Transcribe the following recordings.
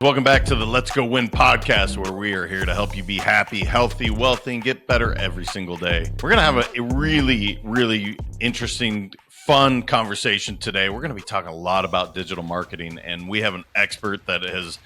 Welcome back to the Let's Go Win podcast, where we are here to help you be happy, healthy, wealthy, and get better every single day. We're going to have a really, really interesting, fun conversation today. We're going to be talking a lot about digital marketing, and we have an expert that has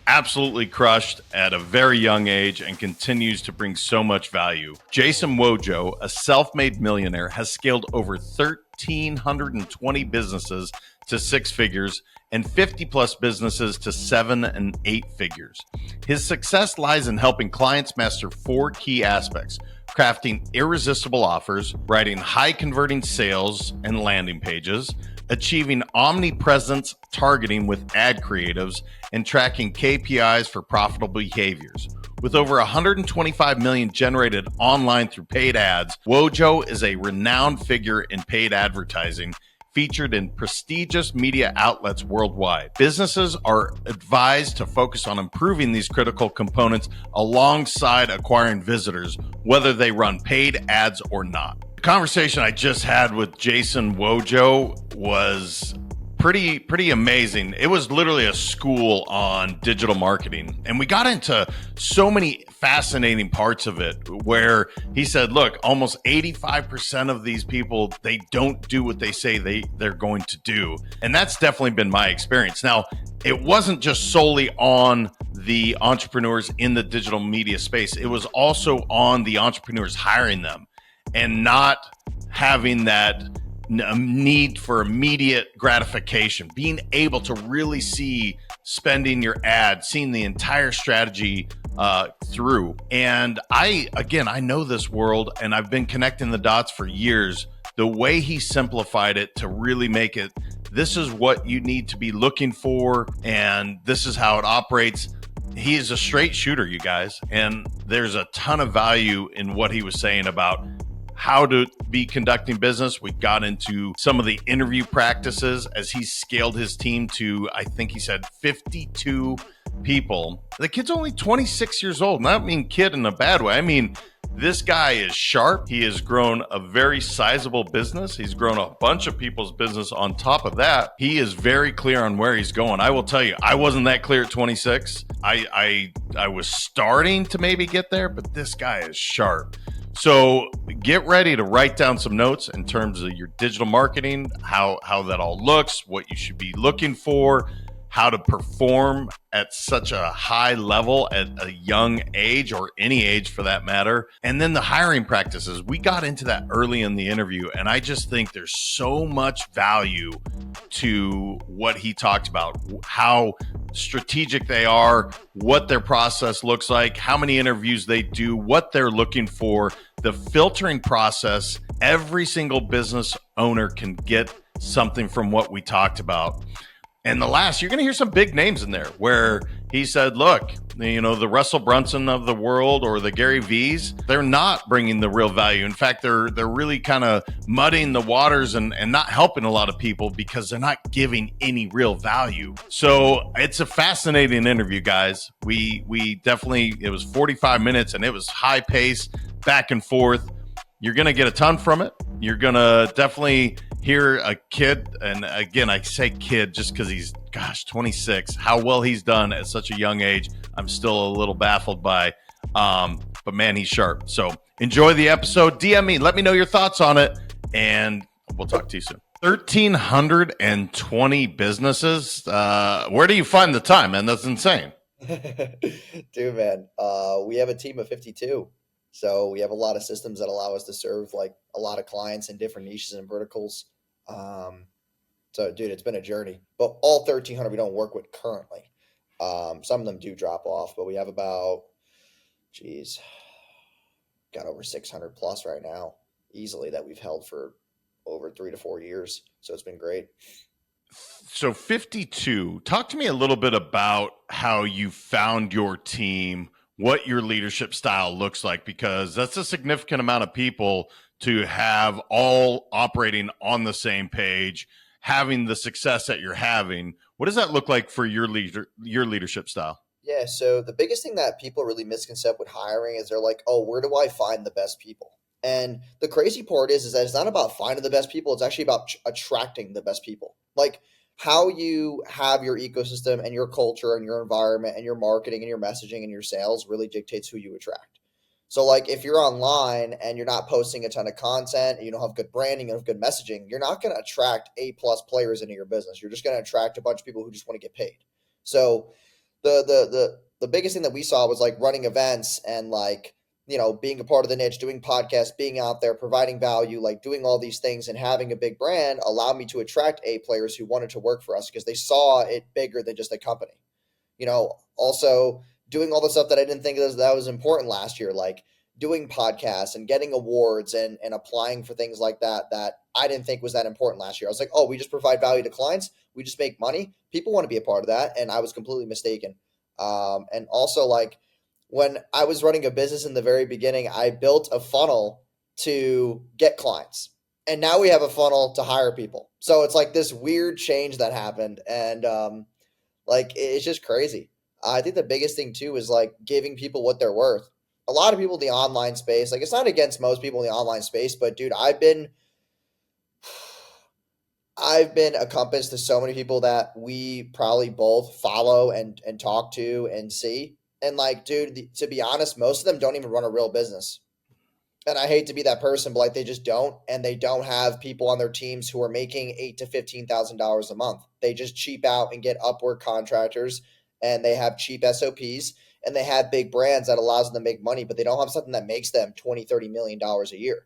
absolutely crushed at a very young age and continues to bring so much value. Jason Wojo, a self-made millionaire, has scaled over 1,320 businesses to six figures and 50 plus businesses to 7 and 8 figures. His success lies in helping clients master four key aspects: crafting irresistible offers, writing high converting sales and landing pages, achieving omnipresence targeting with ad creatives, and tracking KPIs for profitable behaviors. With over 125 million generated online through paid ads, Wojo is a renowned figure in paid advertising, featured in prestigious media outlets worldwide. Businesses are advised to focus on improving these critical components alongside acquiring visitors, whether they run paid ads or not. The conversation I just had with Jason Wojo was pretty amazing. It was literally a school on digital marketing. And we got into so many fascinating parts of it where he said, look, almost 85% of these people, they don't do what they say they're going to do. And that's definitely been my experience. Now, it wasn't just solely on the entrepreneurs in the digital media space. It was also on the entrepreneurs hiring them and not having that need for immediate gratification, being able to really see spending your ad, seeing the entire strategy through. And I know this world, and I've been connecting the dots for years. The way he simplified it to really make it, this is what you need to be looking for, and this is how it operates. He is a straight shooter, you guys, and there's a ton of value in what he was saying about how to be conducting business. We got into some of the interview practices as he scaled his team to, I think he said 52 people. The kid's only 26 years old. And I don't mean kid in a bad way. I mean, this guy is sharp. He has grown a very sizable business. He's grown a bunch of people's business on top of that. He is very clear on where he's going. I will tell you, I wasn't that clear at 26. I was starting to maybe get there, but this guy is sharp. So get ready to write down some notes in terms of your digital marketing, how that all looks, what you should be looking for, how to perform at such a high level at a young age, or any age for that matter. And then the hiring practices. We got into that early in the interview, and I just think there's so much value to what he talked about, how strategic they are, what their process looks like, how many interviews they do, what they're looking for, the filtering process. Every single business owner can get something from what we talked about. And the last, you're going to hear some big names in there where he said, look, you know, the Russell Brunson of the world or the Gary V's, they're not bringing the real value. In fact, they're really kind of muddying the waters and not helping a lot of people because they're not giving any real value. So it's a fascinating interview, guys. We definitely, it was 45 minutes and it was high pace, back and forth. You're going to get a ton from it. You're going to definitely hear a kid, and again, I say kid just because he's, 26, how well he's done at such a young age. I'm still a little baffled by, but man, he's sharp. So enjoy the episode. DM me, let me know your thoughts on it, and we'll talk to you soon. 1,320 businesses. Where do you find the time, man? That's insane. Dude, man, we have a team of 52. So we have a lot of systems that allow us to serve like a lot of clients in different niches and verticals. So dude, it's been a journey, but all 1,300 we don't work with currently. Some of them do drop off, but we have about, got over 600 plus right now easily that we've held for over 3 to 4 years. So it's been great. So 52, talk to me a little bit about how you found your team, what your leadership style looks like, because that's a significant amount of people to have all operating on the same page, having the success that you're having. What does that look like for your leadership style? Yeah. So the biggest thing that people really misconcept with hiring is they're like, oh, where do I find the best people? And the crazy part is that it's not about finding the best people. It's actually about attracting the best people. Like how you have your ecosystem and your culture and your environment and your marketing and your messaging and your sales really dictates who you attract. So like if you're online and you're not posting a ton of content and you don't have good branding and have good messaging, you're not going to attract A+ players into your business. You're just going to attract a bunch of people who just want to get paid. So the biggest thing that we saw was like running events and like, being a part of the niche, doing podcasts, being out there, providing value, like doing all these things and having a big brand allowed me to attract A players who wanted to work for us because they saw it bigger than just a company. Also doing all the stuff that I didn't think that was important last year, like doing podcasts and getting awards and applying for things like that I didn't think was that important last year. I was like, oh, we just provide value to clients. We just make money. People want to be a part of that. And I was completely mistaken. And also like when I was running a business in the very beginning, I built a funnel to get clients. And now we have a funnel to hire people. So it's like this weird change that happened. And like, it's just crazy. I think the biggest thing too is like giving people what they're worth. A lot of people in the online space, like it's not against most people in the online space, but dude, I've been accomplished to so many people that we probably both follow and talk to and see. And like, dude, to be honest, most of them don't even run a real business. And I hate to be that person, but like they just don't, and they don't have people on their teams who are making $8,000 to $15,000 a month. They just cheap out and get Upwork contractors, and they have cheap SOPs, and they have big brands that allows them to make money, but they don't have something that makes them $20-30 million a year.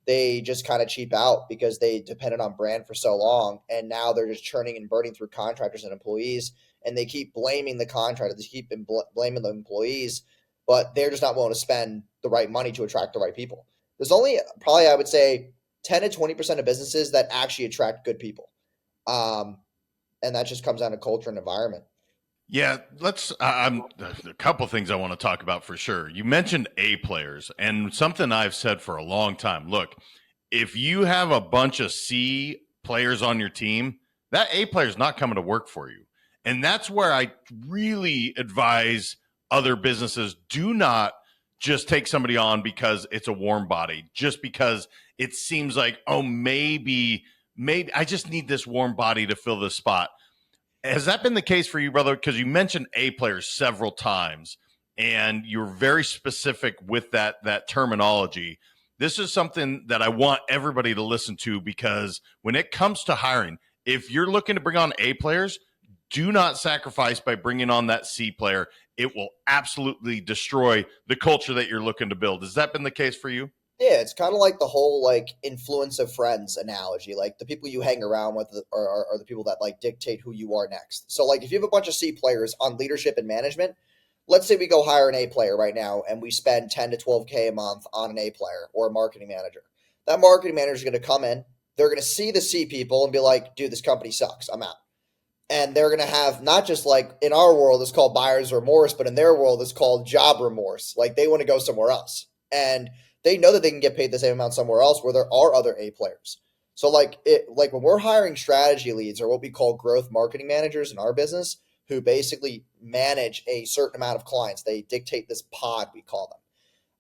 They just kind of cheap out because they depended on brand for so long, and now they're just churning and burning through contractors and employees, and they keep blaming the contractors, they keep blaming the employees, but they're just not willing to spend the right money to attract the right people. There's only probably, I would say, 10 to 20% of businesses that actually attract good people. And that just comes down to culture and environment. Yeah, I'm a couple things I want to talk about for sure. You mentioned A players, and something I've said for a long time. Look, if you have a bunch of C players on your team, that A player is not coming to work for you. And that's where I really advise other businesses, do not just take somebody on because it's a warm body, just because it seems like, oh, maybe I just need this warm body to fill this spot. Has that been the case for you, brother? Because you mentioned A players several times, and you're very specific with that terminology. This is something that I want everybody to listen to, because when it comes to hiring, if you're looking to bring on A players, do not sacrifice by bringing on that C player. It will absolutely destroy the culture that you're looking to build. Has that been the case for you? Yeah, it's kind of like the whole like influence of friends analogy. Like the people you hang around with are the people that like dictate who you are next. So like if you have a bunch of C players on leadership and management, let's say we go hire an A player right now and we spend 10 to 12K a month on an A player or a marketing manager. That marketing manager is going to come in, they're going to see the C people and be like, dude, this company sucks, I'm out. And they're going to have not just like in our world, it's called buyer's remorse, but in their world, it's called job remorse. Like they want to go somewhere else. And they know that they can get paid the same amount somewhere else where there are other A players. So like when we're hiring strategy leads or what we call growth marketing managers in our business, who basically manage a certain amount of clients, they dictate this pod, we call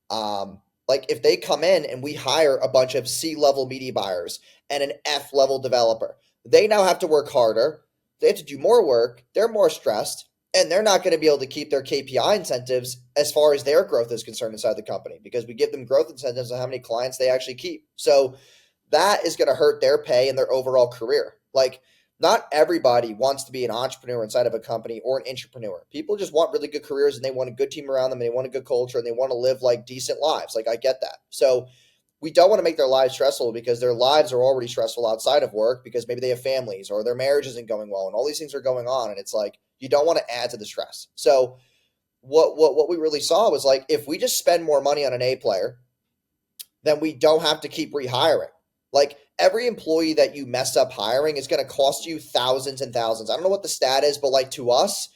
them. Like if they come in and we hire a bunch of C-level media buyers and an F-level developer, they now have to work harder. They have to do more work. They're more stressed. And they're not going to be able to keep their KPI incentives as far as their growth is concerned inside the company, because we give them growth incentives on how many clients they actually keep. So that is going to hurt their pay and their overall career. Like not everybody wants to be an entrepreneur inside of a company or an intrapreneur. People just want really good careers and they want a good team around them and they want a good culture and they want to live like decent lives. Like I get that. So we don't want to make their lives stressful because their lives are already stressful outside of work because maybe they have families or their marriage isn't going well and all these things are going on. And it's like, you don't want to add to the stress. So what we really saw was like, if we just spend more money on an A player, then we don't have to keep rehiring. Like every employee that you mess up hiring is going to cost you thousands and thousands. I don't know what the stat is, but like to us,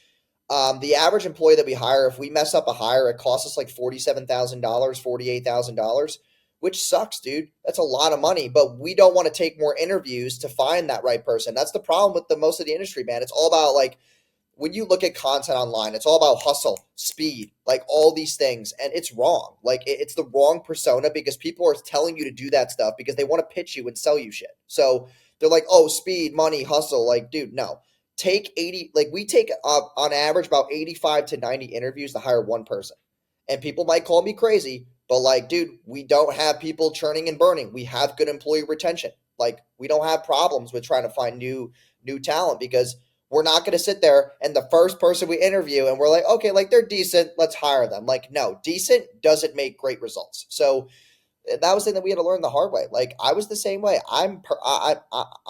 the average employee that we hire, if we mess up a hire, it costs us like $47,000, $48,000, which sucks, dude. That's a lot of money, but we don't want to take more interviews to find that right person. That's the problem with the most of the industry, man. It's all about like, when you look at content online, it's all about hustle, speed, like all these things. And it's wrong. Like it's the wrong persona because people are telling you to do that stuff because they want to pitch you and sell you shit. So they're like, oh, speed, money, hustle. Like, dude, no. take 80, like we take on average about 85 to 90 interviews to hire one person. And people might call me crazy, but like, dude, we don't have people churning and burning. We have good employee retention. Like, we don't have problems with trying to find new talent, because we're not going to sit there and the first person we interview and we're like, okay, like they're decent, let's hire them. Like, no, decent doesn't make great results. So that was something that we had to learn the hard way. Like, I was the same way. I'm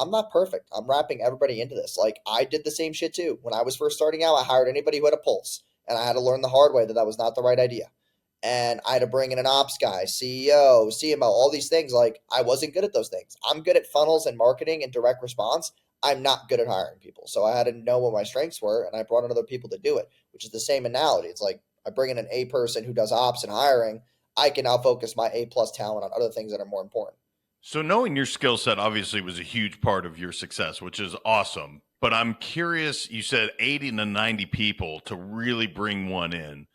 not perfect. I'm wrapping everybody into this. Like, I did the same shit too. When I was first starting out, I hired anybody who had a pulse, and I had to learn the hard way that that was not the right idea. And I had to bring in an ops guy, CEO, CMO, all these things. Like, I wasn't good at those things. I'm good at funnels and marketing and direct response. I'm not good at hiring people. So I had to know what my strengths were, and I brought in other people to do it, which is the same analogy. It's like I bring in an A person who does ops and hiring. I can now focus my A plus talent on other things that are more important. So knowing your skill set obviously was a huge part of your success, which is awesome. But I'm curious, you said 80 to 90 people to really bring one in.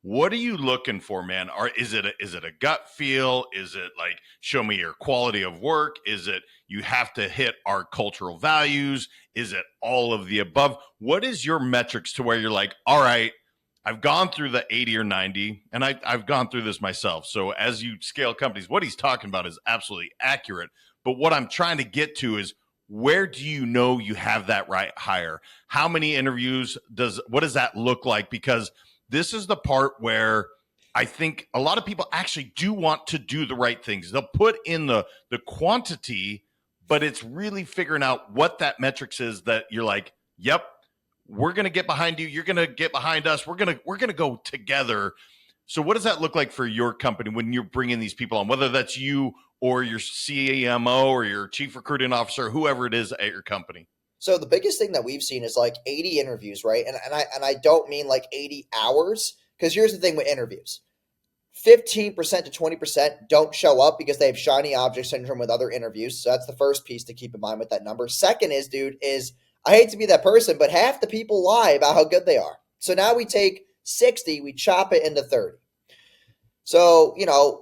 What are you looking for, man? Is it a gut feel? Is it like, show me your quality of work? Is it you have to hit our cultural values? Is it all of the above? What is your metrics to where you're like, all right, I've gone through the 80 or 90, and I've gone through this myself. So as you scale companies, what he's talking about is absolutely accurate. But what I'm trying to get to is, where do you know you have that right hire? How many interviews what does that look like? Because this is the part where I think a lot of people actually do want to do the right things. They'll put in the quantity, but it's really figuring out what that metrics is that you're like, yep, we're going to get behind you. You're going to get behind us. We're going to go together. So what does that look like for your company when you're bringing these people on, whether that's you or your CMO or your chief recruiting officer, whoever it is at your company? So the biggest thing that we've seen is like 80 interviews, right? And I don't mean like 80 hours, because here's the thing with interviews. 15% to 20% don't show up because they have shiny object syndrome with other interviews. So that's the first piece to keep in mind with that number. Second is, dude, is I hate to be that person, but half the people lie about how good they are. So now we take 60, we chop it into 30. So,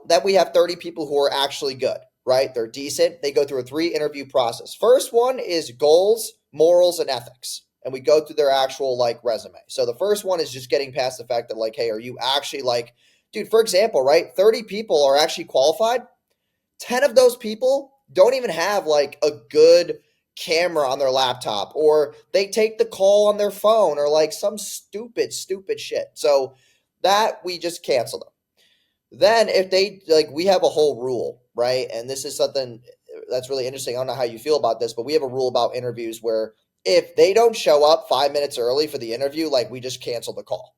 then we have 30 people who are actually good, right? They're decent. They go through a 3-interview process. First one is goals, morals, and ethics. And we go through their actual like resume. So the first one is just getting past the fact that like, hey, are you actually like, dude, for example, right? 30 people are actually qualified. 10 of those people don't even have like a good camera on their laptop, or they take the call on their phone, or like some stupid shit. So that we just cancel them. Then if they like, we have a whole rule, right? And this is something that's really interesting. I don't know how you feel about this, but we have a rule about interviews where if they don't show up 5 minutes early for the interview, like we just cancel the call.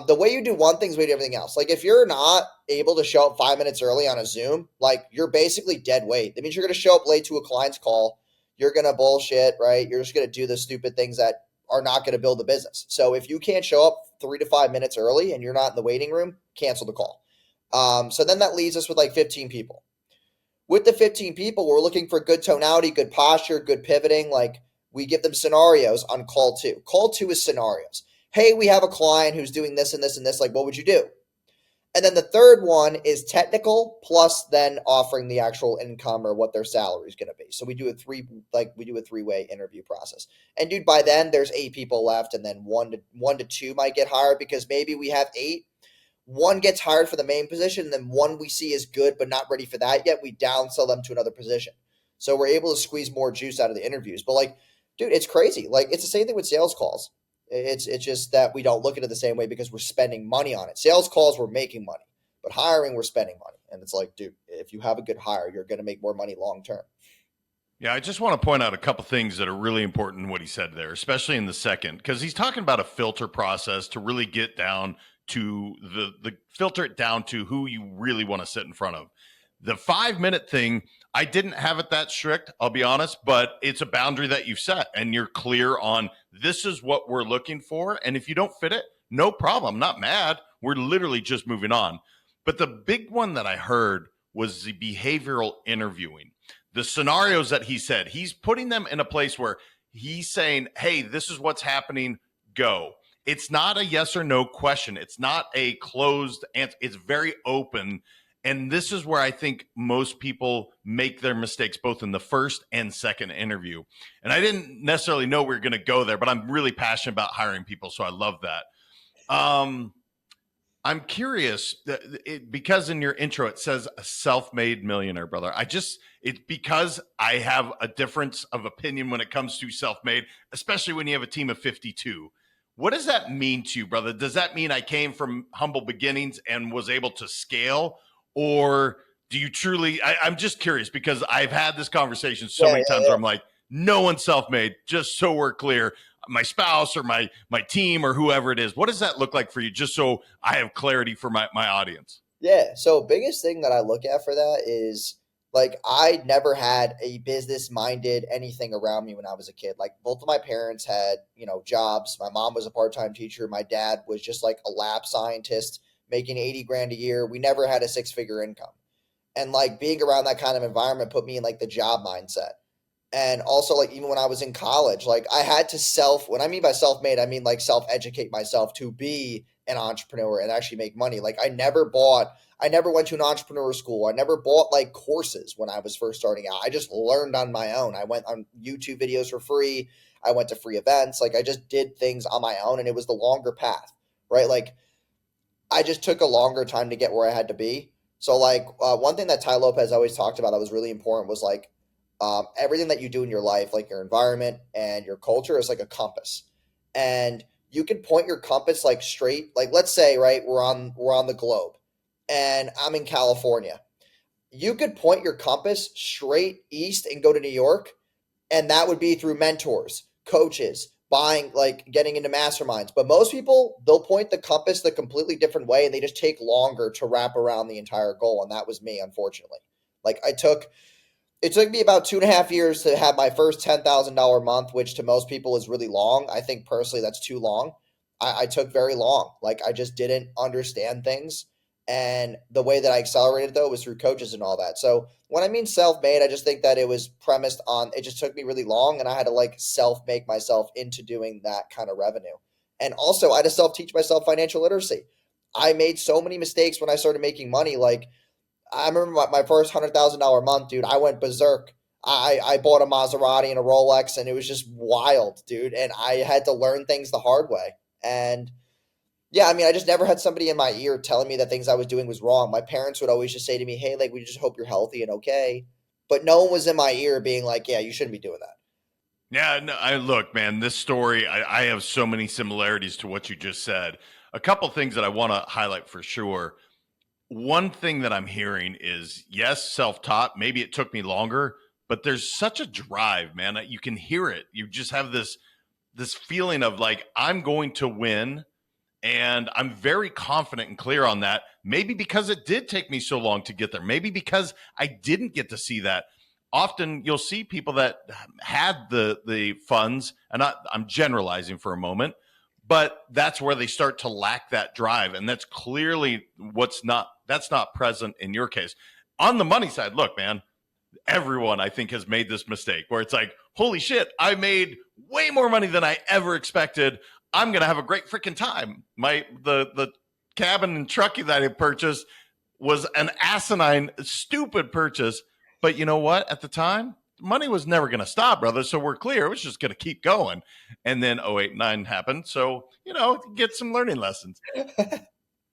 The way you do one thing is way to do everything else. Like if you're not able to show up 5 minutes early on a Zoom, like you're basically dead weight. That means you're going to show up late to a client's call. You're going to bullshit, right? You're just going to do the stupid things that are not going to build the business. So if you can't show up 3 to 5 minutes early and you're not in the waiting room, cancel the call. So then that leaves us with like 15 people. With the 15 people, we're looking for good tonality, good posture, good pivoting. Like we give them scenarios on call 2. Call 2 is scenarios. Hey, we have a client who's doing this and this and this. Like, what would you do? And then the third one is technical, plus then offering the actual income or what their salary is going to be. So we do a 3-way interview process. And dude, by then there's 8 people left, and then one to two might get hired, because maybe we have 8. One gets hired for the main position, and then one we see is good but not ready for that yet. We downsell them to another position. So we're able to squeeze more juice out of the interviews. But like, dude, it's crazy. Like it's the same thing with sales calls. It's just that we don't look at it the same way because we're spending money on it. Sales calls, we're making money, but hiring, we're spending money. And it's like, dude, if you have a good hire, you're going to make more money long term. Yeah, I just want to point out a couple things that are really important in what he said there, especially in the second, because he's talking about a filter process to really get down to the filter it down to who you really want to sit in front of. The 5-minute thing, I didn't have it that strict, I'll be honest, but it's a boundary that you've set and you're clear on this is what we're looking for. And if you don't fit it, no problem. I'm not mad. We're literally just moving on. But the big one that I heard was the behavioral interviewing. The scenarios that he said, he's putting them in a place where he's saying, hey, this is what's happening, go. It's not a yes or no question. It's not a closed answer. It's very open. And this is where I think most people make their mistakes both in the first and second interview. And I didn't necessarily know we were going to go there, but I'm really passionate about hiring people. So I love that. I'm curious because in your intro it says a self-made millionaire, brother. It's because I have a difference of opinion when it comes to self-made, especially when you have a team of 52. What does that mean to you, brother? Does that mean I came from humble beginnings and was able to scale, or do you truly? I'm just curious because I've had this conversation so many times where I'm like, no one's self-made. Just so we're clear, my spouse or my team or whoever it is. What does that look like for you? Just so I have clarity for my audience. Yeah. So biggest thing that I look at for that is like I never had a business minded anything around me when I was a kid. Like both of my parents had, jobs. My mom was a part-time teacher. My dad was just like a lab scientist making 80 grand a year. We never had a six-figure income. And like being around that kind of environment put me in like the job mindset. And also like even when I was in college, like I had to when I mean by self-made, I mean like self-educate myself to be an entrepreneur and actually make money. Like I never went to an entrepreneur school. I never bought like courses when I was first starting out. I just learned on my own. I went on YouTube videos for free. I went to free events. Like I just did things on my own, and it was the longer path, right? Like I just took a longer time to get where I had to be. So like one thing that Ty Lopez always talked about that was really important was like everything that you do in your life, like your environment and your culture, is like a compass, and you can point your compass like straight. Like let's say, right, we're on the globe, and I'm in California. You could point your compass straight east and go to New York, and that would be through mentors, coaches, buying, like getting into masterminds. But most people, they'll point the compass the completely different way, and they just take longer to wrap around the entire goal. And that was me, unfortunately. Like it took me about 2.5 years to have my first $10,000 month, which to most people is really long. I think personally that's too long. I took very long. Like I just didn't understand things. And the way that I accelerated though was through coaches and all that. So when I mean self-made, I just think that it was premised on, it just took me really long, and I had to like self-make myself into doing that kind of revenue. And also I had to self-teach myself financial literacy. I made so many mistakes when I started making money. Like I remember my first $100,000 month, dude. I went berserk. I bought a Maserati and a Rolex, and it was just wild, dude. And I had to learn things the hard way. And yeah, I mean, I just never had somebody in my ear telling me that things I was doing was wrong. My parents would always just say to me, "Hey, like we just hope you're healthy and okay," but no one was in my ear being like, "Yeah, you shouldn't be doing that." Yeah, no, I look, man, this story, I have so many similarities to what you just said. A couple things that I want to highlight for sure. One thing that I'm hearing is yes, self-taught. Maybe it took me longer, but there's such a drive, man. You can hear it. You just have this feeling of like I'm going to win, and I'm very confident and clear on that. Maybe because it did take me so long to get there. Maybe because I didn't get to see that. Often you'll see people that had the funds, and I'm generalizing for a moment, but that's where they start to lack that drive, and that's clearly that's not present in your case. On the money side, look, man, everyone I think has made this mistake where it's like, holy shit, I made way more money than I ever expected. I'm gonna have a great freaking time. The cabin and truckie that I purchased was an asinine, stupid purchase. But you know what? At the time, money was never gonna stop, brother. So we're clear, it was just gonna keep going. And then 08-09 happened. So, get some learning lessons.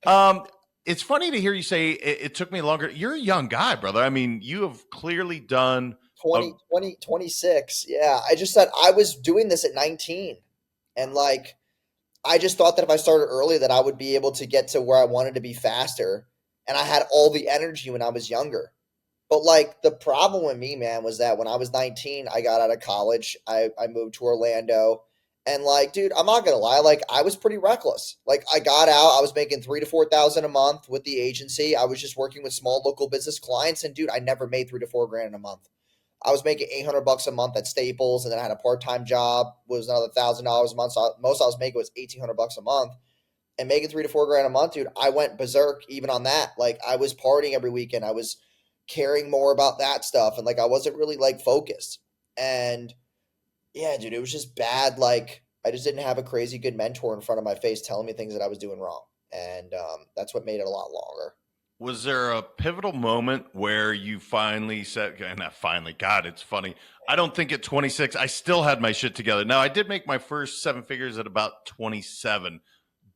Um, it's funny to hear you say it took me longer. You're a young guy, brother. I mean, you have clearly done a 26. Yeah. I just said I was doing this at 19. And like, I just thought that if I started early that I would be able to get to where I wanted to be faster. And I had all the energy when I was younger. But like the problem with me, man, was that when I was 19, I got out of college. I moved to Orlando. And like, dude, I'm not gonna lie, like I was pretty reckless. Like I got out, I was making 3 to 4 thousand a month with the agency. I was just working with small local business clients, and dude, I never made 3 to 4 grand in a month. I was making $800 a month at Staples, and then I had a part-time job, was another $1,000 a month. So most I was making was $1,800 a month, and making 3 to 4 grand a month, dude. I went berserk even on that. Like I was partying every weekend. I was caring more about that stuff, and like I wasn't really like focused. And yeah, dude, it was just bad. Like I just didn't have a crazy good mentor in front of my face telling me things that I was doing wrong, and that's what made it a lot longer. Was there a pivotal moment where you finally said, not finally, God, it's funny. I don't think at 26, I still had my shit together. Now, I did make my first seven figures at about 27,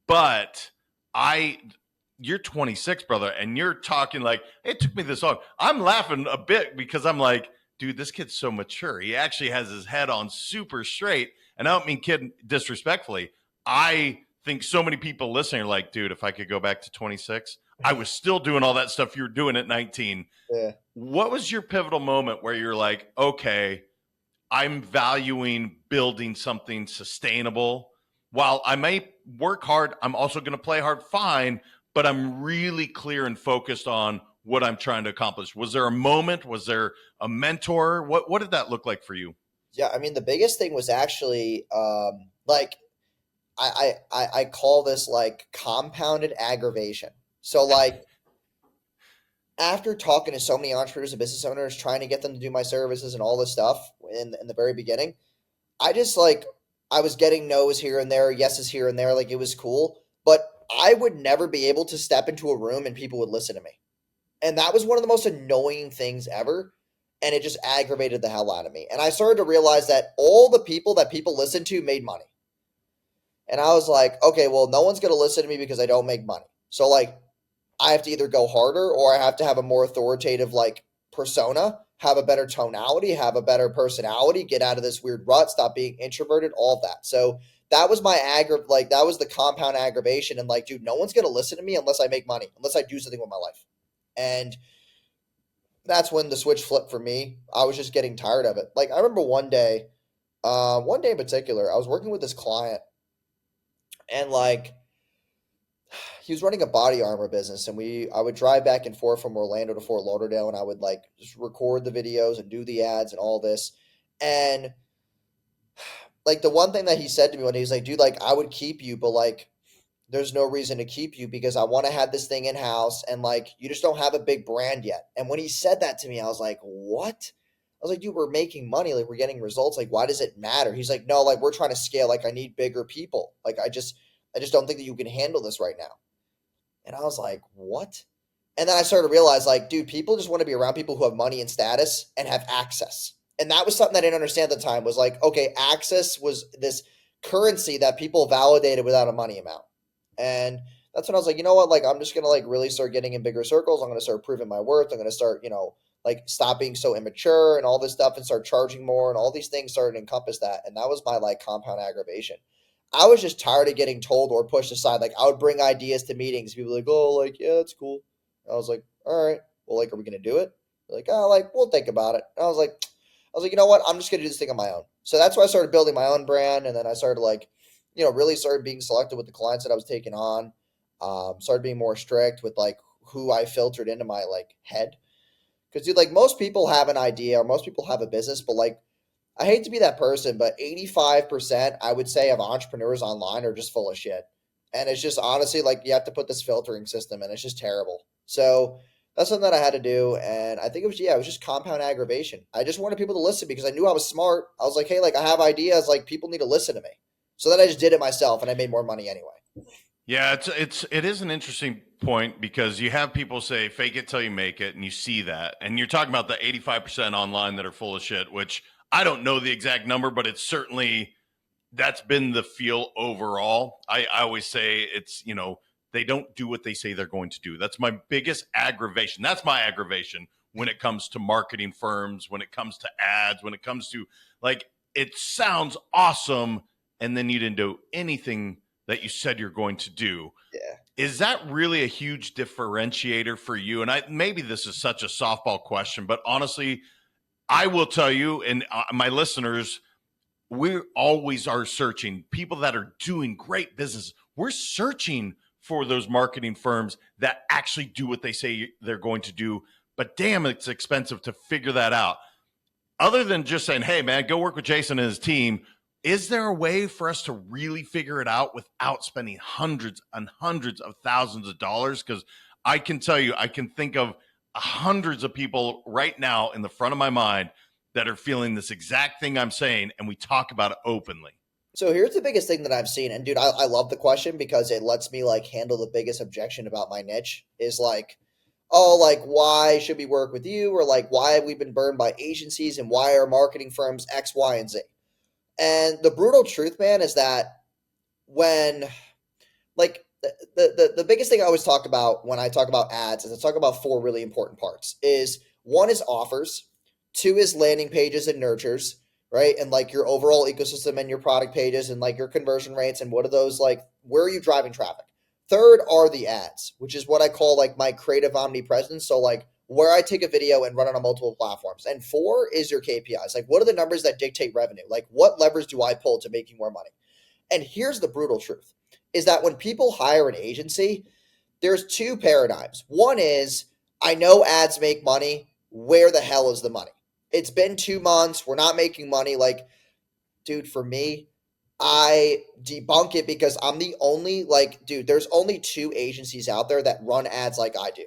but I, you're 26, brother, and you're talking like, it took me this long. I'm laughing a bit because I'm like, dude, this kid's so mature. He actually has his head on super straight. And I don't mean kid disrespectfully. I think so many people listening are like, dude, if I could go back to 26, I was still doing all that stuff you were doing at 19. Yeah. What was your pivotal moment where you're like, okay, I'm valuing building something sustainable? While I may work hard, I'm also going to play hard, fine, but I'm really clear and focused on what I'm trying to accomplish. Was there a moment? Was there a mentor? What did that look like for you? Yeah, I mean, the biggest thing was actually like I call this like compounded aggravation. So like after talking to so many entrepreneurs and business owners, trying to get them to do my services and all this stuff in the very beginning, I just like I was getting no's here and there, yeses here and there, like it was cool, but I would never be able to step into a room and people would listen to me. And that was one of the most annoying things ever. And it just aggravated the hell out of me. And I started to realize that all the people that people listened to made money. And I was like, okay, well, no one's going to listen to me because I don't make money. So like I have to either go harder or I have to have a more authoritative like persona, have a better tonality, have a better personality, get out of this weird rut, stop being introverted, all of that. So that was my that was the compound aggravation. And like, dude, no one's going to listen to me unless I make money, unless I do something with my life. And that's when the switch flipped for me. I was just getting tired of it. Like I remember one day in particular, I was working with this client and like he was running a body armor business and I would drive back and forth from Orlando to Fort Lauderdale and I would like just record the videos and do the ads and all this. And like the one thing that he said to me when he was like, dude, like I would keep you, but like there's no reason to keep you because I want to have this thing in house and like you just don't have a big brand yet. And when he said that to me, I was like, what? I was like, dude, we're making money, like we're getting results. Like, why does it matter? He's like, no, like we're trying to scale. Like I need bigger people. Like I just don't think that you can handle this right now. And I was like, what? And then I started to realize, like, dude, people just want to be around people who have money and status and have access. And that was something I didn't understand at the time was like, okay, access was this currency that people validated without a money amount. And that's when I was like, you know what? Like, I'm just going to like really start getting in bigger circles. I'm going to start proving my worth. I'm going to start, like stop being so immature and all this stuff and start charging more. And all these things started to encompass that. And that was my like compound aggravation. I was just tired of getting told or pushed aside. Like I would bring ideas to meetings. People were like, oh, like, yeah, that's cool. I was like, all right, well, like, are we going to do it? They're like, oh, like, we'll think about it. And I was like, you know what? I'm just going to do this thing on my own. So that's why I started building my own brand. And then I started like, really started being selective with the clients that I was taking on. Started being more strict with like who I filtered into my like head. Cause dude, like most people have an idea or most people have a business, but like, I hate to be that person, but 85% I would say of entrepreneurs online are just full of shit. And it's just honestly like you have to put this filtering system in. It's just terrible. So that's something that I had to do. And I think it was just compound aggravation. I just wanted people to listen because I knew I was smart. I was like, hey, like I have ideas, like people need to listen to me. So then I just did it myself and I made more money anyway. Yeah, it is an interesting point because you have people say fake it till you make it, and you see that. And you're talking about the 85% online that are full of shit, which I don't know the exact number, but it's certainly that's been the feel overall. I always say it's, they don't do what they say they're going to do. That's my biggest aggravation. That's my aggravation when it comes to marketing firms, when it comes to ads, when it comes to like, it sounds awesome. And then you didn't do anything that you said you're going to do. Yeah. Is that really a huge differentiator for you? And maybe this is such a softball question, but honestly, I will tell you and my listeners, we always are searching people that are doing great business. We're searching for those marketing firms that actually do what they say they're going to do. But damn, it's expensive to figure that out. Other than just saying, hey, man, go work with Jason and his team. Is there a way for us to really figure it out without spending hundreds and hundreds of thousands of dollars? Because I can tell you, I can think of hundreds of people right now in the front of my mind that are feeling this exact thing I'm saying, and we talk about it openly. So here's the biggest thing that I've seen, and dude, I love the question because it lets me like handle the biggest objection about my niche is like, oh, like, why should we work with you? Or like, why have we been burned by agencies and why are marketing firms X, Y, and Z? And the brutal truth, man, is that when like the biggest thing I always talk about when I talk about ads is I talk about four really important parts. Is one is offers, two is landing pages and nurtures, right? And like your overall ecosystem and your product pages and like your conversion rates and what are those like, where are you driving traffic? Third are the ads, which is what I call like my creative omnipresence. So like where I take a video and run it on multiple platforms. And four is your KPIs. Like what are the numbers that dictate revenue? Like what levers do I pull to make you more money? And here's the brutal truth is that when people hire an agency, there's two paradigms. One is, I know ads make money. Where the hell is the money? It's been 2 months. We're not making money. Like, dude, for me, I debunk it because I'm the only, like, dude, there's only two agencies out there that run ads like I do.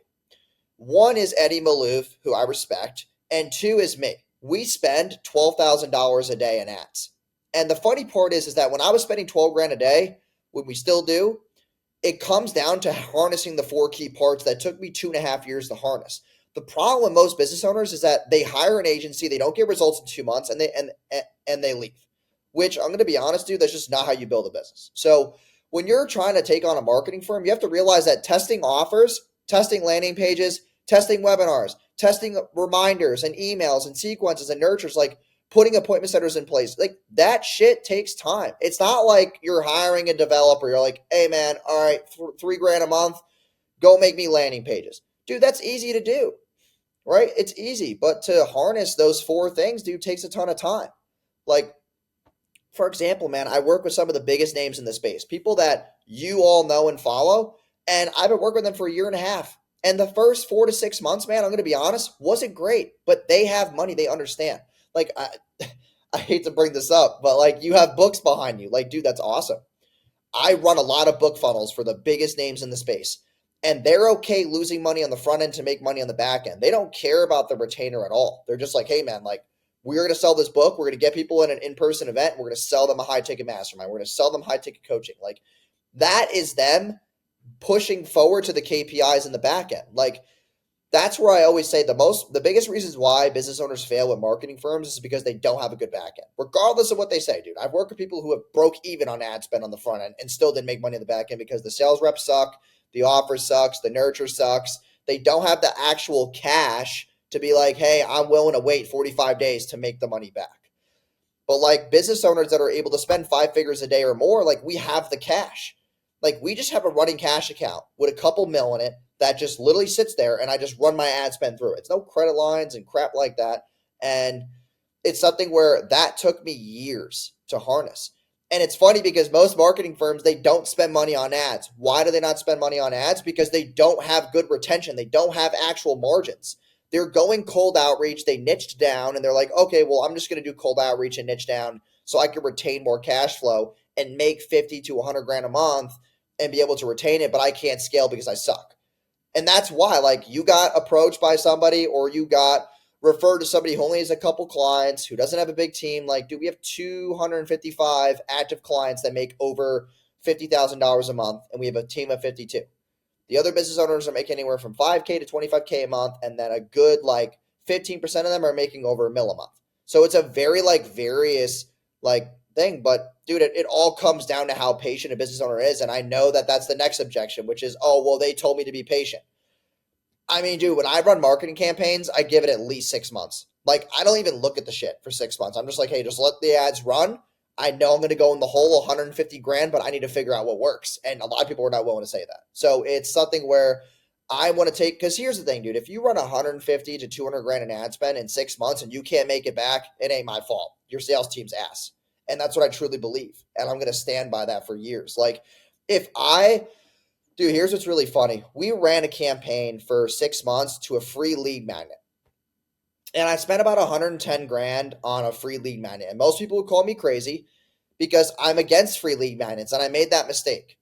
One is Eddie Malouf, who I respect, and two is me. We spend $12,000 a day in ads. And the funny part is that when I was spending 12 grand a day, when we still do, it comes down to harnessing the four key parts that took me 2.5 years to harness. The problem with most business owners is that they hire an agency, they don't get results in 2 months, and they leave. Which I'm going to be honest, dude, that's just not how you build a business. So when you're trying to take on a marketing firm, you have to realize that testing offers, testing landing pages, testing webinars, testing reminders and emails and sequences and nurtures, like putting appointment centers in place, like that shit takes time. It's not like you're hiring a developer. You're like, hey man, all right, $3 grand a month, go make me landing pages. Dude, that's easy to do, right? It's easy, but to harness those four things, dude, takes a ton of time. Like, for example, man, I work with some of the biggest names in the space, people that you all know and follow, and I've been working with them for 1.5 years. And the first 4 to 6 months, man, I'm going to be honest, wasn't great, but they have money. They understand. Like, I hate to bring this up, but like you have books behind you. Like, dude, that's awesome. I run a lot of book funnels for the biggest names in the space, and they're okay losing money on the front end to make money on the back end. They don't care about the retainer at all. They're just like, hey, man, like, we're going to sell this book. We're going to get people in an in-person event. We're going to sell them a high-ticket mastermind. We're going to sell them high-ticket coaching. Like, that is them pushing forward to the KPIs in the back end. Like, that's where I always say the biggest reasons why business owners fail with marketing firms is because they don't have a good back end, regardless of what they say, dude. I've worked with people who have broke even on ad spend on the front end and still didn't make money on the back end because the sales reps suck, the offer sucks, the nurture sucks. They don't have the actual cash to be like, hey, I'm willing to wait 45 days to make the money back. But like business owners that are able to spend 5 figures a day or more, like we have the cash. Like we just have a running cash account with a couple mil in it that just literally sits there and I just run my ad spend through it. It's no credit lines and crap like that. And it's something where that took me years to harness. And it's funny because most marketing firms, they don't spend money on ads. Why do they not spend money on ads? Because they don't have good retention. They don't have actual margins. They're going cold outreach. They niched down and they're like, okay, well, I'm just going to do cold outreach and niche down so I can retain more cash flow and make 50 to 100 grand a month and be able to retain it, but I can't scale because I suck. And that's why, like, you got approached by somebody or you got referred to somebody who only has a couple clients, who doesn't have a big team. Like, dude, we have 255 active clients that make over $50,000 a month, and we have a team of 52. The other business owners are making anywhere from 5K to 25K a month, and then a good, like, 15% of them are making over $1 million a month. So it's a very, like, various, like, thing. But, dude, it all comes down to how patient a business owner is. And I know that that's the next objection, which is, oh, well, they told me to be patient. I mean, dude, when I run marketing campaigns, I give it at least 6 months. Like, I don't even look at the shit for 6 months. I'm just like, hey, just let the ads run. I know I'm going to go in the hole 150 grand, but I need to figure out what works. And a lot of people are not willing to say that. So it's something where I want to take, because here's the thing, dude, if you run 150 to 200 grand in ad spend in 6 months and you can't make it back, it ain't my fault. Your sales team's ass. And that's what I truly believe. And I'm going to stand by that for years. Like, dude, here's what's really funny. We ran a campaign for 6 months to a free lead magnet. And I spent about 110 grand on a free lead magnet. And most people would call me crazy because I'm against free lead magnets. And I made that mistake.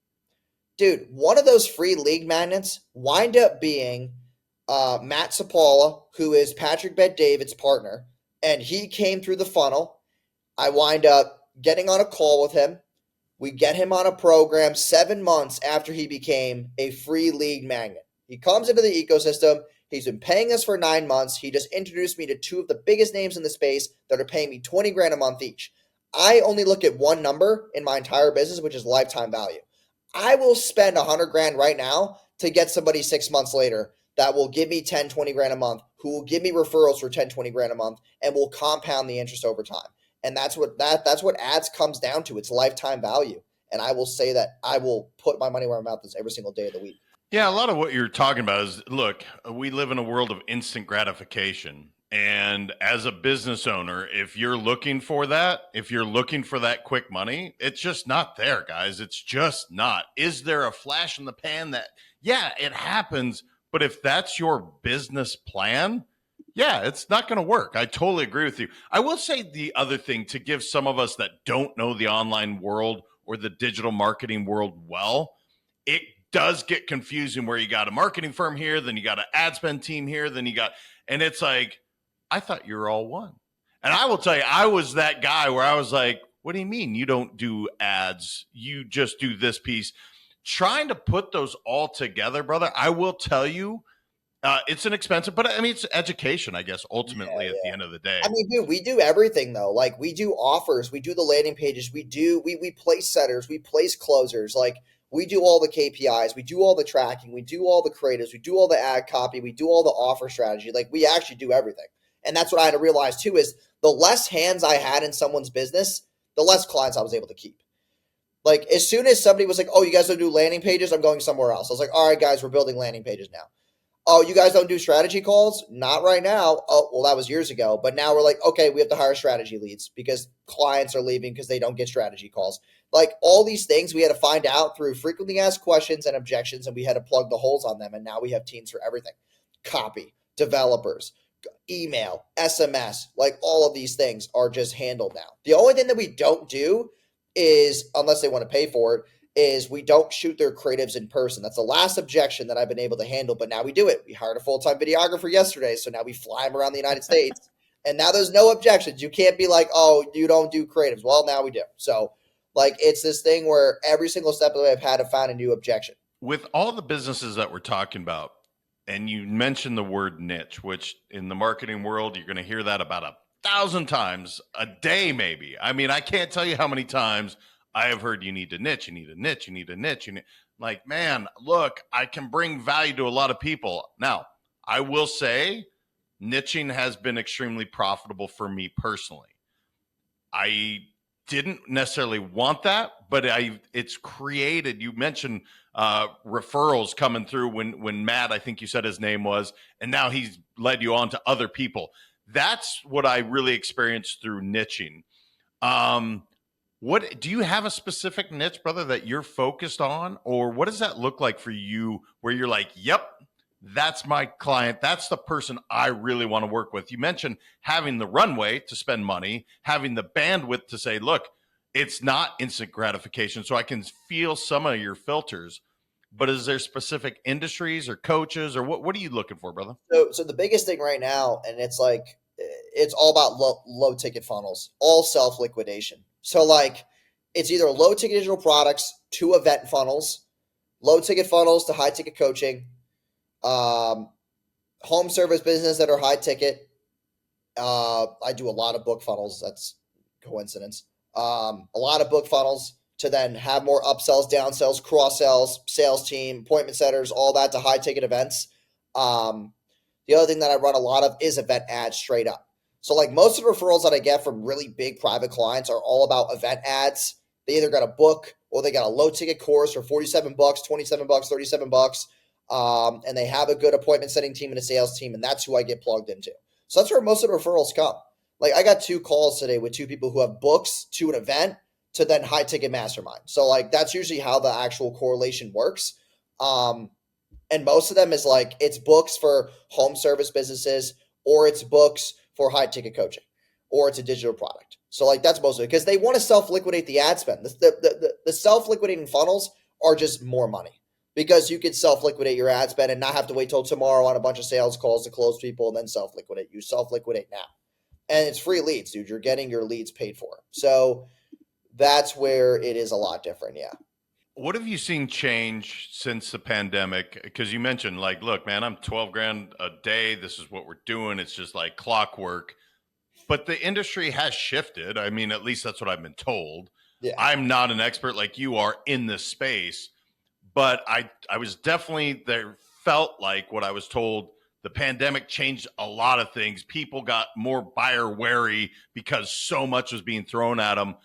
Dude, one of those free lead magnets wind up being Matt Sapola, who is Patrick Bet-David's partner. And he came through the funnel. I wind up getting on a call with him. We get him on a program 7 months after he became a free lead magnet. He comes into the ecosystem. He's been paying us for 9 months. He just introduced me to two of the biggest names in the space that are paying me 20 grand a month each. I only look at one number in my entire business, which is lifetime value. I will spend 100 grand right now to get somebody 6 months later that will give me 10, 20 grand a month, who will give me referrals for 10, 20 grand a month, and will compound the interest over time. And that's what ads comes down to. It's lifetime value. And I will say that I will put my money where my mouth is every single day of the week. Yeah, a lot of what you're talking about is, look, we live in a world of instant gratification. And as a business owner, if you're looking for that, if you're looking for that quick money, it's just not there, guys. It's just not. Is there a flash in the pan that, yeah, it happens. But if that's your business plan, yeah, it's not going to work. I totally agree with you. I will say the other thing to give some of us that don't know the online world or the digital marketing world well, it does get confusing where you got a marketing firm here, then you got an ad spend team here, then you got, and it's like, I thought you were all one. And I will tell you, I was that guy where I was like, what do you mean you don't do ads? You just do this piece. Trying to put those all together, brother, I will tell you, it's an expensive, but I mean, it's education, I guess, ultimately at the end of the day. I mean, dude, we do everything though. Like we do offers, we do the landing pages, we place setters, we place closers. Like we do all the KPIs, we do all the tracking, we do all the creatives, we do all the ad copy, we do all the offer strategy. Like we actually do everything. And that's what I had to realize too, is the less hands I had in someone's business, the less clients I was able to keep. Like as soon as somebody was like, oh, you guys don't do landing pages, I'm going somewhere else. I was like, all right, guys, we're building landing pages now. Oh, you guys don't do strategy calls? Not right now. Oh, well, that was years ago. But now we're like, okay, we have to hire strategy leads because clients are leaving because they don't get strategy calls. Like all these things we had to find out through frequently asked questions and objections, and we had to plug the holes on them. And now we have teams for everything. Copy, developers, email, SMS, like all of these things are just handled now. The only thing that we don't do is, unless they want to pay for it, is we don't shoot their creatives in person. That's the last objection that I've been able to handle, but now we do it. We hired a full-time videographer yesterday, so now we fly him around the United States, and now there's no objections. You can't be like, oh, you don't do creatives. Well, now we do. So, like, it's this thing where every single step of the way I've had to find a new objection. With all the businesses that we're talking about, and you mentioned the word niche, which in the marketing world, you're going to hear that about 1,000 times a day, maybe. I mean, I can't tell you how many times I have heard you need a niche, you need a niche, you need a niche. Like, man, look, I can bring value to a lot of people. Now, I will say niching has been extremely profitable for me personally. I didn't necessarily want that, but it's created, you mentioned referrals coming through when Matt, I think you said his name was, and now he's led you on to other people. That's what I really experienced through niching. What do you have a specific niche, brother, that you're focused on, or what does that look like for you where you're like, yep, that's my client. That's the person I really want to work with. You mentioned having the runway to spend money, having the bandwidth to say, look, it's not instant gratification. So I can feel some of your filters, but is there specific industries or coaches or what are you looking for, brother? So the biggest thing right now, and it's like, it's all about low ticket funnels, all self-liquidation. So like it's either low ticket digital products to event funnels, low ticket funnels to high ticket coaching, home service business that are high ticket. I do a lot of book funnels. That's coincidence. A lot of book funnels to then have more upsells, downsells, cross sells, sales team, appointment setters, all that to high ticket events. The other thing that I run a lot of is event ads straight up. So like most of the referrals that I get from really big private clients are all about event ads. They either got a book or they got a low ticket course for $47, $27, $37. And they have a good appointment setting team and a sales team. And that's who I get plugged into. So that's where most of the referrals come. Like I got 2 calls today with 2 people who have books to an event to then high ticket mastermind. So like that's usually how the actual correlation works. And most of them is like it's books for home service businesses or it's books for high ticket coaching or it's a digital product. So like that's most of it because they want to self-liquidate the ad spend. The self-liquidating funnels are just more money because you can self-liquidate your ad spend and not have to wait till tomorrow on a bunch of sales calls to close people and then self-liquidate. You self-liquidate now. And it's free leads, dude. You're getting your leads paid for. So that's where it is a lot different. Yeah. What have you seen change since the pandemic? Because you mentioned like, look, man, I'm 12 grand a day. This is what we're doing. It's just like clockwork. But the industry has shifted. I mean, at least that's what I've been told. Yeah. I'm not an expert like you are in this space, but I was definitely there, felt like what I was told. The pandemic changed a lot of things. People got more buyer wary because so much was being thrown at them.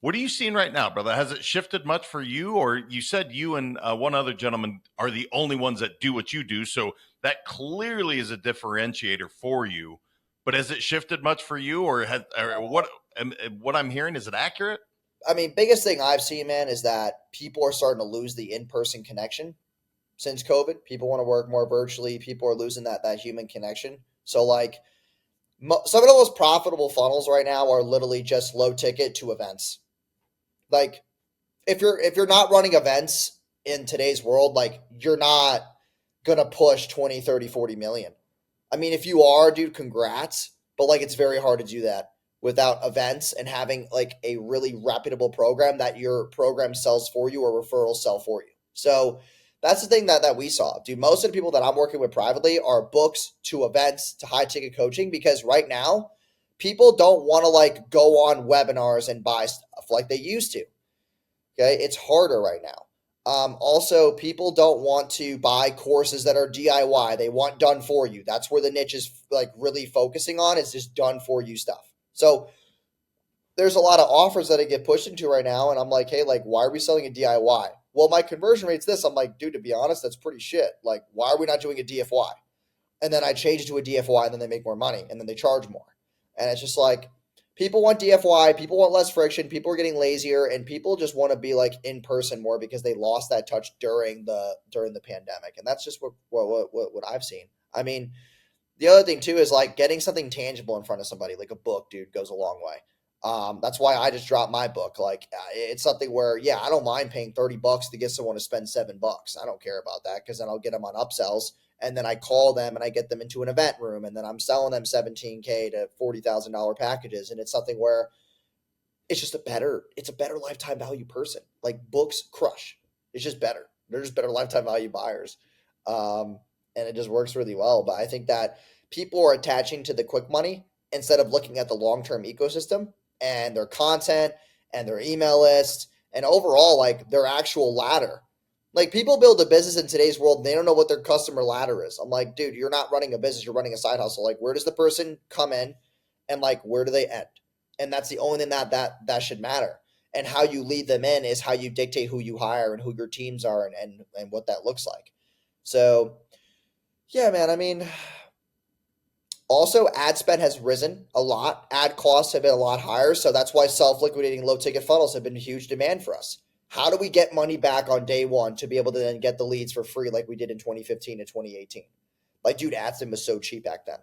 What are you seeing right now, brother? Has it shifted much for you? Or you said you and one other gentleman are the only ones that do what you do. So that clearly is a differentiator for you. But has it shifted much for you? Or what I'm hearing, is it accurate? I mean, biggest thing I've seen, man, is that people are starting to lose the in-person connection since COVID. People want to work more virtually. People are losing that human connection. So like some of the most profitable funnels right now are literally just low ticket to events. Like if you're not running events in today's world, like you're not going to push 20, 30, 40 million. I mean, if you are, dude, congrats. But like, it's very hard to do that without events and having like a really reputable program that your program sells for you or referrals sell for you. So that's the thing that we saw. Dude, most of the people that I'm working with privately are books to events to high ticket coaching, because right now people don't want to like go on webinars and buy stuff like they used to. Okay. It's harder right now. Also, people don't want to buy courses that are DIY. They want done for you. That's where the niche is like really focusing on, is just done for you stuff. So there's a lot of offers that I get pushed into right now. And I'm like, hey, like, why are we selling a DIY? Well, my conversion rate's this. I'm like, dude, to be honest, that's pretty shit. Like, why are we not doing a DFY? And then I change it to a DFY and then they make more money and then they charge more. And it's just like, people want DFY, people want less friction, people are getting lazier, and people just want to be like in person more because they lost that touch during the pandemic. And that's just what I've seen. I mean, the other thing too is like getting something tangible in front of somebody, like a book, dude, goes a long way. That's why I just dropped my book. Like it's something where, yeah, I don't mind paying $30 to get someone to spend $7. I don't care about that, because then I'll get them on upsells. And then I call them and I get them into an event room, and then I'm selling them $17K to $40,000 packages. And it's something where it's just a better lifetime value person. Like books crush. It's just better. They're just better lifetime value buyers. And it just works really well. But I think that people are attaching to the quick money instead of looking at the long-term ecosystem and their content and their email list and overall like their actual ladder. Like people build a business in today's world and they don't know what their customer ladder is. I'm like, dude, you're not running a business, you're running a side hustle. Like, where does the person come in and like where do they end? And that's the only thing that should matter. And how you lead them in is how you dictate who you hire and who your teams are and what that looks like. So yeah, man, I mean, also ad spend has risen a lot. Ad costs have been a lot higher. So that's why self-liquidating low ticket funnels have been a huge demand for us. How do we get money back on day one to be able to then get the leads for free like we did in 2015 and 2018? Like, dude, AdSense was so cheap back then.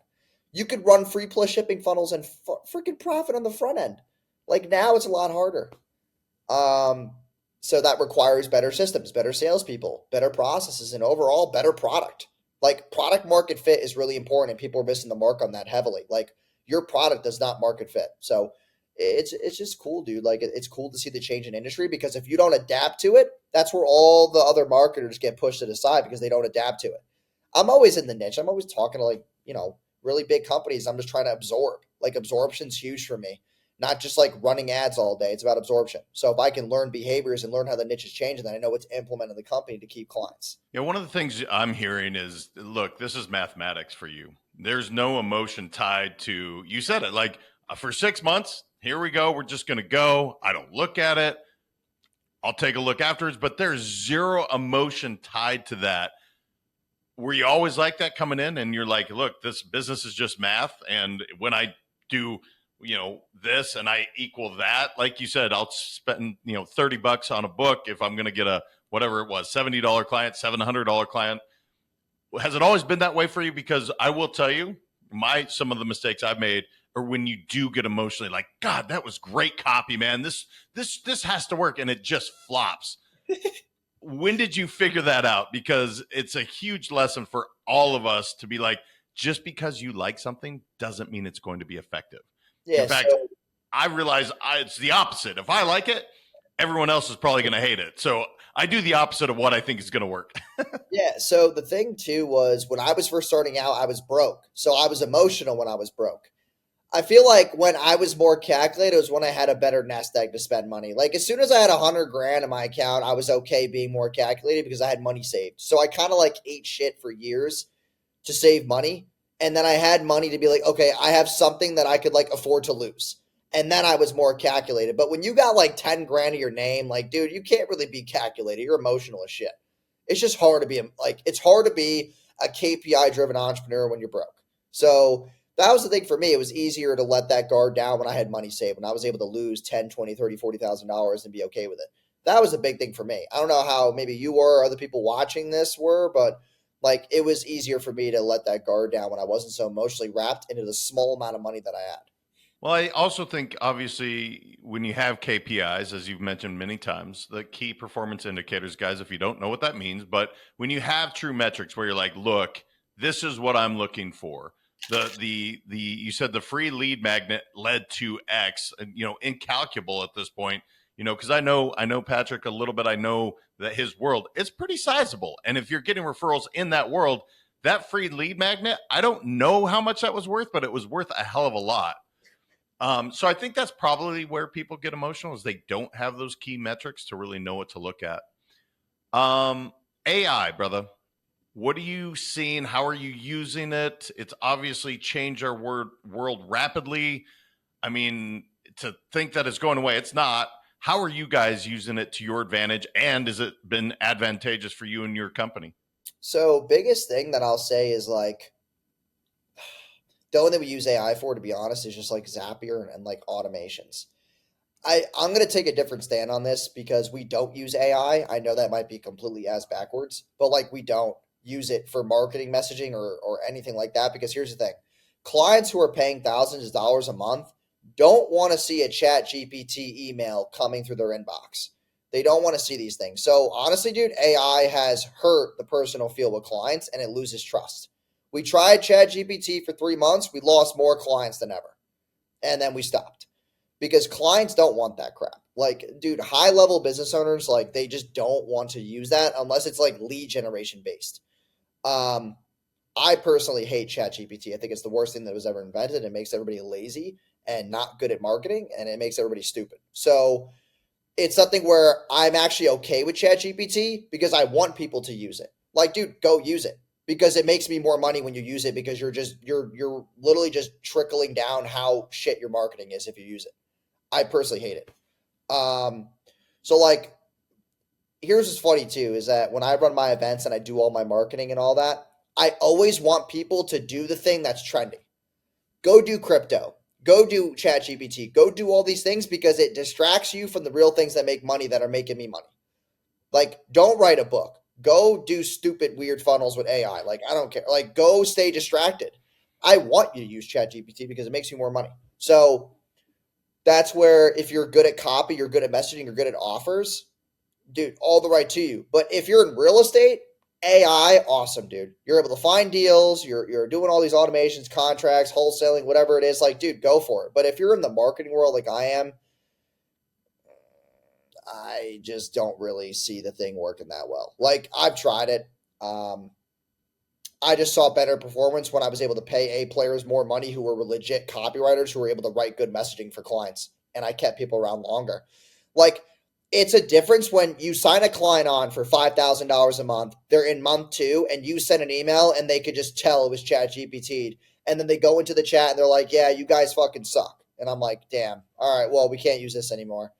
You could run free plus shipping funnels and freaking profit on the front end. Like now it's a lot harder. So that requires better systems, better salespeople, better processes, and overall better product. Like product market fit is really important, and people are missing the mark on that heavily. Like your product does not market fit. So it's just cool, dude. Like it's cool to see the change in industry, because if you don't adapt to it, that's where all the other marketers get pushed to the side because they don't adapt to it. I'm always in the niche. I'm always talking to like, really big companies. I'm just trying to absorb. Like absorption's huge for me. Not just like running ads all day. It's about absorption. So if I can learn behaviors and learn how the niche is changing, then I know what to implement in the company to keep clients. Yeah, one of the things I'm hearing is, look, this is mathematics for you. There's no emotion tied to, you said it, like for 6 months, here we go. We're just going to go. I don't look at it. I'll take a look afterwards, but there's zero emotion tied to that. Were you always like that coming in and you're like, look, this business is just math. And when I do, this and I equal that, like you said, I'll spend, $30 on a book if I'm going to get a, whatever it was, $70 client, $700 client. Has it always been that way for you? Because I will tell you, some of the mistakes I've made are when you do get emotionally like, God, that was great copy, man. This has to work. And it just flops. When did you figure that out? Because it's a huge lesson for all of us to be like, just because you like something doesn't mean it's going to be effective. Yeah, in fact, I realize it's the opposite. If I like it, everyone else is probably going to hate it. So I do the opposite of what I think is going to work. Yeah. So the thing too was when I was first starting out, I was broke. So I was emotional when I was broke. I feel like when I was more calculated, it was when I had a better nest egg to spend money. Like as soon as I had 100 grand in my account, I was okay being more calculated because I had money saved. So I kind of like ate shit for years to save money. And then I had money to be like, okay, I have something that I could like afford to lose. And then I was more calculated. But when you got like 10 grand of your name, like, dude, you can't really be calculated. You're emotional as shit. It's just hard to be like, it's hard to be a KPI driven entrepreneur when you're broke. So that was the thing for me. It was easier to let that guard down when I had money saved, when I was able to lose 10, 20, 30, $40,000 and be okay with it. That was a big thing for me. I don't know how maybe you were or other people watching this were, but like it was easier for me to let that guard down when I wasn't so emotionally wrapped into the small amount of money that I had. Well, I also think obviously when you have KPIs, as you've mentioned many times, the key performance indicators, guys, if you don't know what that means, but when you have true metrics where you're like, look, this is what I'm looking for. The you said the free lead magnet led to X, and incalculable at this point, because I know Patrick a little bit. I know that his world is pretty sizable. And if you're getting referrals in that world, that free lead magnet, I don't know how much that was worth, but it was worth a hell of a lot. So I think that's probably where people get emotional is they don't have those key metrics to really know what to look at. AI, brother, what are you seeing? How are you using it? It's obviously changed our world rapidly. I mean, to think that it's going away, it's not. How are you guys using it to your advantage? And has it been advantageous for you and your company? So biggest thing that I'll say is like the only thing we use AI for, to be honest, is just like Zapier and like automations. I'm going to take a different stand on this because we don't use AI. I know that might be completely ass backwards, but like we don't use it for marketing messaging or anything like that. Because here's the thing, clients who are paying thousands of dollars a month don't want to see a chat GPT email coming through their inbox. They don't want to see these things. So honestly, dude, AI has hurt the personal feel with clients and it loses trust. We tried chat GPT for 3 months. We lost more clients than ever. And then we stopped because clients don't want that crap. Like, dude, high level business owners, like they just don't want to use that unless it's like lead generation based. I personally hate ChatGPT. I think it's the worst thing that was ever invented. It makes everybody lazy and not good at marketing, and it makes everybody stupid. So it's something where I'm actually okay with ChatGPT because I want people to use it. Like, dude, go use it because it makes me more money when you use it because you're literally just trickling down how shit your marketing is if you use it. I personally hate it. So like, here's what's funny too, is that when I run my events and I do all my marketing and all that, I always want people to do the thing that's trendy. Go do crypto, go do chat GPT, go do all these things because it distracts you from the real things that make money that are making me money. Like, don't write a book. Go do stupid, weird funnels with AI. Like, I don't care. Like, go stay distracted. I want you to use chat GPT because it makes you more money. So that's where if you're good at copy, you're good at messaging, you're good at offers, dude, all the right to you. But if you're in real estate, AI, awesome, dude. You're able to find deals. You're doing all these automations, contracts, wholesaling, whatever it is. Like, dude, go for it. But if you're in the marketing world like I am, I just don't really see the thing working that well. Like, I've tried it. I just saw better performance when I was able to pay A players more money who were legit copywriters who were able to write good messaging for clients. And I kept people around longer. Like, it's a difference when you sign a client on for $5,000 a month. They're in month 2 and you send an email and they could just tell it was chat GPT'd. And then they go into the chat and they're like, yeah, you guys fucking suck. And I'm like, damn. All right, well, we can't use this anymore.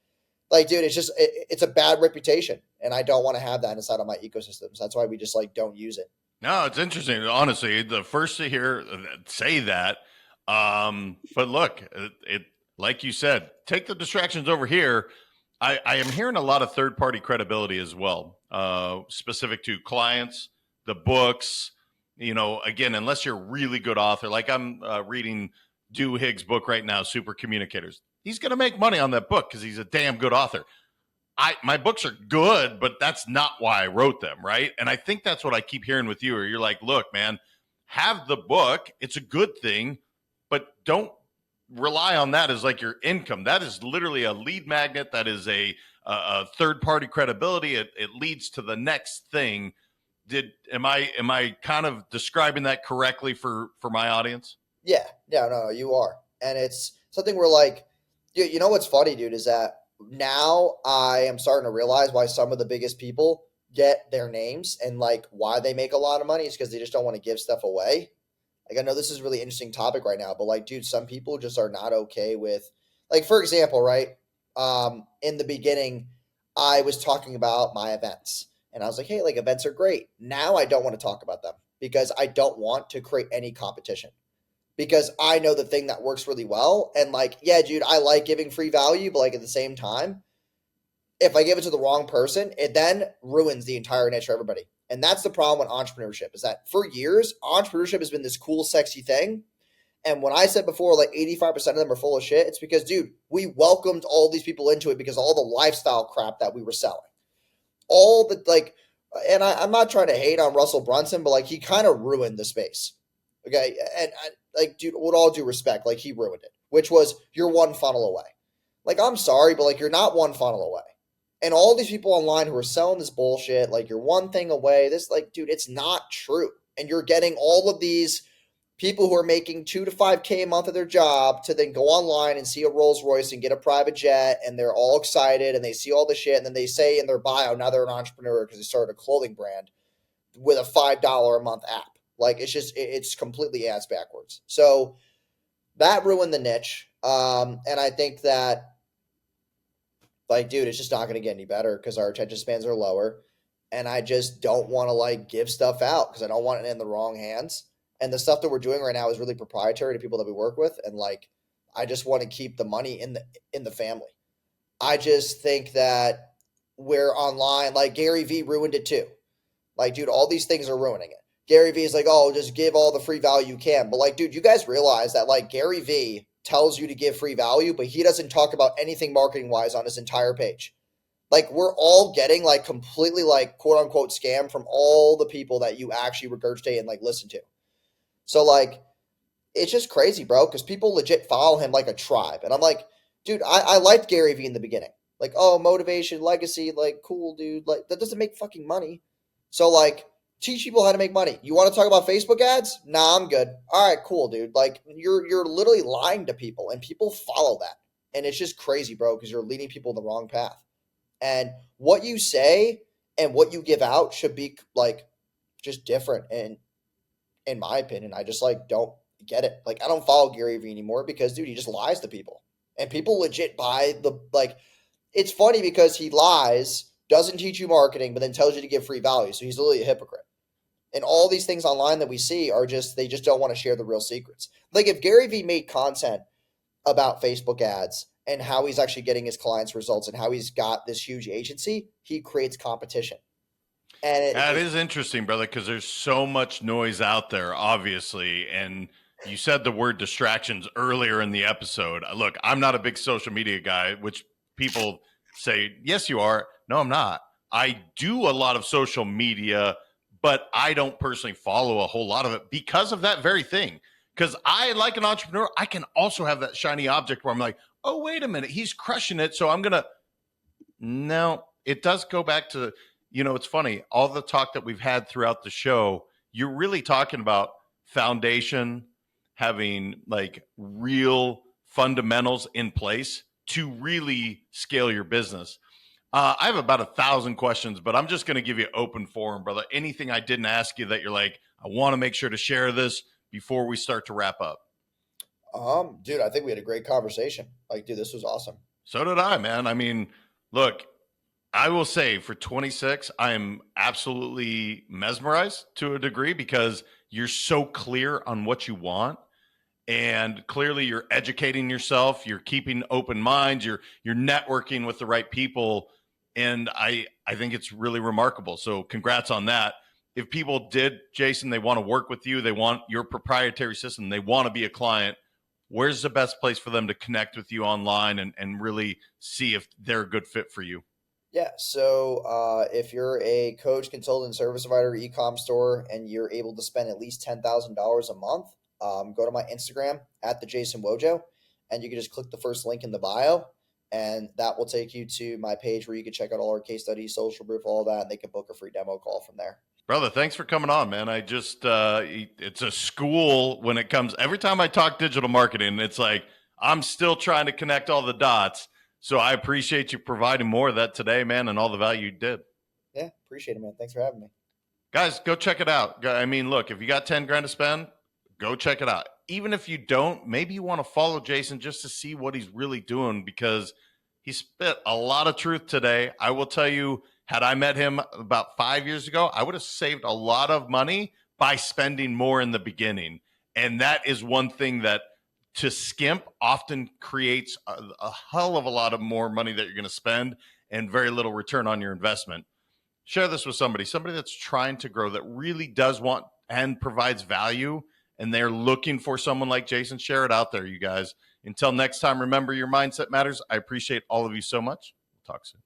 Like, dude, it's a bad reputation. And I don't want to have that inside of my ecosystems. That's why we just like don't use it. No, it's interesting. Honestly, the first to hear say that. But look, it like you said, take the distractions over here. I am hearing a lot of third-party credibility as well, specific to clients, the books. Again, unless you're a really good author, like I'm reading Dew Higgs' book right now, Super Communicators. He's going to make money on that book because he's a damn good author. My books are good, but that's not why I wrote them, right? And I think that's what I keep hearing with you, where you're like, look, man, have the book. It's a good thing, but don't rely on that as like your income. That is literally a lead magnet. That is a third-party credibility. It leads to the next thing. Am I kind of describing that correctly for my audience? Yeah, no, you are. And it's something where like, dude, you know what's funny, dude, is that now I am starting to realize why some of the biggest people get their names and like why they make a lot of money is because they just don't want to give stuff away. Like I know this is a really interesting topic right now, but like, dude, some people just are not okay with, like, for example, right? In the beginning, I was talking about my events, and I was like, hey, like events are great. Now I don't want to talk about them because I don't want to create any competition because I know the thing that works really well. And like, yeah, dude, I like giving free value, but like at the same time, if I give it to the wrong person, it then ruins the entire niche for everybody. And that's the problem with entrepreneurship is that for years, entrepreneurship has been this cool, sexy thing. And when I said before, like 85% of them are full of shit, it's because, dude, we welcomed all these people into it because all the lifestyle crap that we were selling. All the, like, and I'm not trying to hate on Russell Brunson, but like he kind of ruined the space. Okay. And like, dude, with all due respect, like he ruined it, which was you're one funnel away. Like, I'm sorry, but like you're not one funnel away. And all these people online who are selling this bullshit, like you're one thing away. This, like, dude, it's not true. And you're getting all of these people who are making 2 to 5K a month at their job to then go online and see a Rolls Royce and get a private jet, and they're all excited and they see all the shit, and then they say in their bio now they're an entrepreneur because they started a clothing brand with a $5 a month app. Like it's completely ass backwards. So that ruined the niche, and I think that, like, dude, it's just not going to get any better because our attention spans are lower, and I just don't want to like give stuff out because I don't want it in the wrong hands. And the stuff that we're doing right now is really proprietary to people that we work with, and like I just want to keep the money in the family. I just think that we're online, like Gary Vee ruined it too. Like, dude, all these things are ruining it. Gary Vee is like, oh, just give all the free value you can. But like, dude, you guys realize that like Gary Vee tells you to give free value, but he doesn't talk about anything marketing wise on his entire page. Like, we're all getting like completely like quote unquote scam from all the people that you actually regurgitate and like listen to. So like, it's just crazy, bro, because people legit follow him like a tribe. And I'm like, dude, I liked Gary Vee in the beginning. Like, oh, motivation, legacy, like, cool, dude. Like, that doesn't make fucking money. So, like, teach people how to make money. You want to talk about Facebook ads? Nah, I'm good. All right, cool, dude. Like, you're literally lying to people, and people follow that. And it's just crazy, bro, because you're leading people in the wrong path. And what you say and what you give out should be, like, just different. And in my opinion, I just, like, don't get it. Like, I don't follow Gary Vee anymore because, dude, he just lies to people. And people legit buy the, like, it's funny because he lies, doesn't teach you marketing, but then tells you to give free value. So he's literally a hypocrite. And all these things online that we see are just, they just don't want to share the real secrets. Like, if Gary Vee made content about Facebook ads and how he's actually getting his clients results and how he's got this huge agency, he creates competition. And that is interesting, brother, because there's so much noise out there, obviously. And you said the word distractions earlier in the episode. Look, I'm not a big social media guy, which people say, yes, you are. No, I'm not. I do a lot of social media, but I don't personally follow a whole lot of it because of that very thing. Because I, like an entrepreneur, I can also have that shiny object where I'm like, oh, wait a minute, he's crushing it. So I'm going to, no, it does go back to, it's funny, all the talk that we've had throughout the show, you're really talking about foundation, having like real fundamentals in place to really scale your business. I have about 1,000 questions, but I'm just going to give you open forum, brother. Anything I didn't ask you that you're like, I want to make sure to share this before we start to wrap up? Dude, I think we had a great conversation. Like, dude, this was awesome. So did I, man. I mean, look, I will say for 26, I am absolutely mesmerized to a degree because you're so clear on what you want. And clearly you're educating yourself, you're keeping open minds, you're networking with the right people. And I think it's really remarkable. So congrats on that. If people did, Jason, they want to work with you, they want your proprietary system, they want to be a client, where's the best place for them to connect with you online and really see if they're a good fit for you? Yeah, so if you're a coach, consultant, service provider, e-com store, and you're able to spend at least $10,000 a month, go to my Instagram at the Jason Wojo, and you can just click the first link in the bio, and that will take you to my page where you can check out all our case studies, social proof, all that, and they can book a free demo call from there. Brother, thanks for coming on, man. I just, it's a school when it comes, every time I talk digital marketing, it's like, I'm still trying to connect all the dots. So I appreciate you providing more of that today, man, and all the value you did. Yeah, appreciate it, man. Thanks for having me. Guys, go check it out. I mean, look, if you got 10 grand to spend, go check it out. Even if you don't, maybe you want to follow Jason just to see what he's really doing, because he spit a lot of truth today. I will tell you, had I met him about 5 years ago, I would have saved a lot of money by spending more in the beginning. And that is one thing that to skimp often creates a hell of a lot of more money that you're going to spend and very little return on your investment. Share this with somebody that's trying to grow, that really does want and provides value, and they're looking for someone like Jason. Share it out there, you guys. Until next time, remember, your mindset matters. I appreciate all of you so much. We'll talk soon.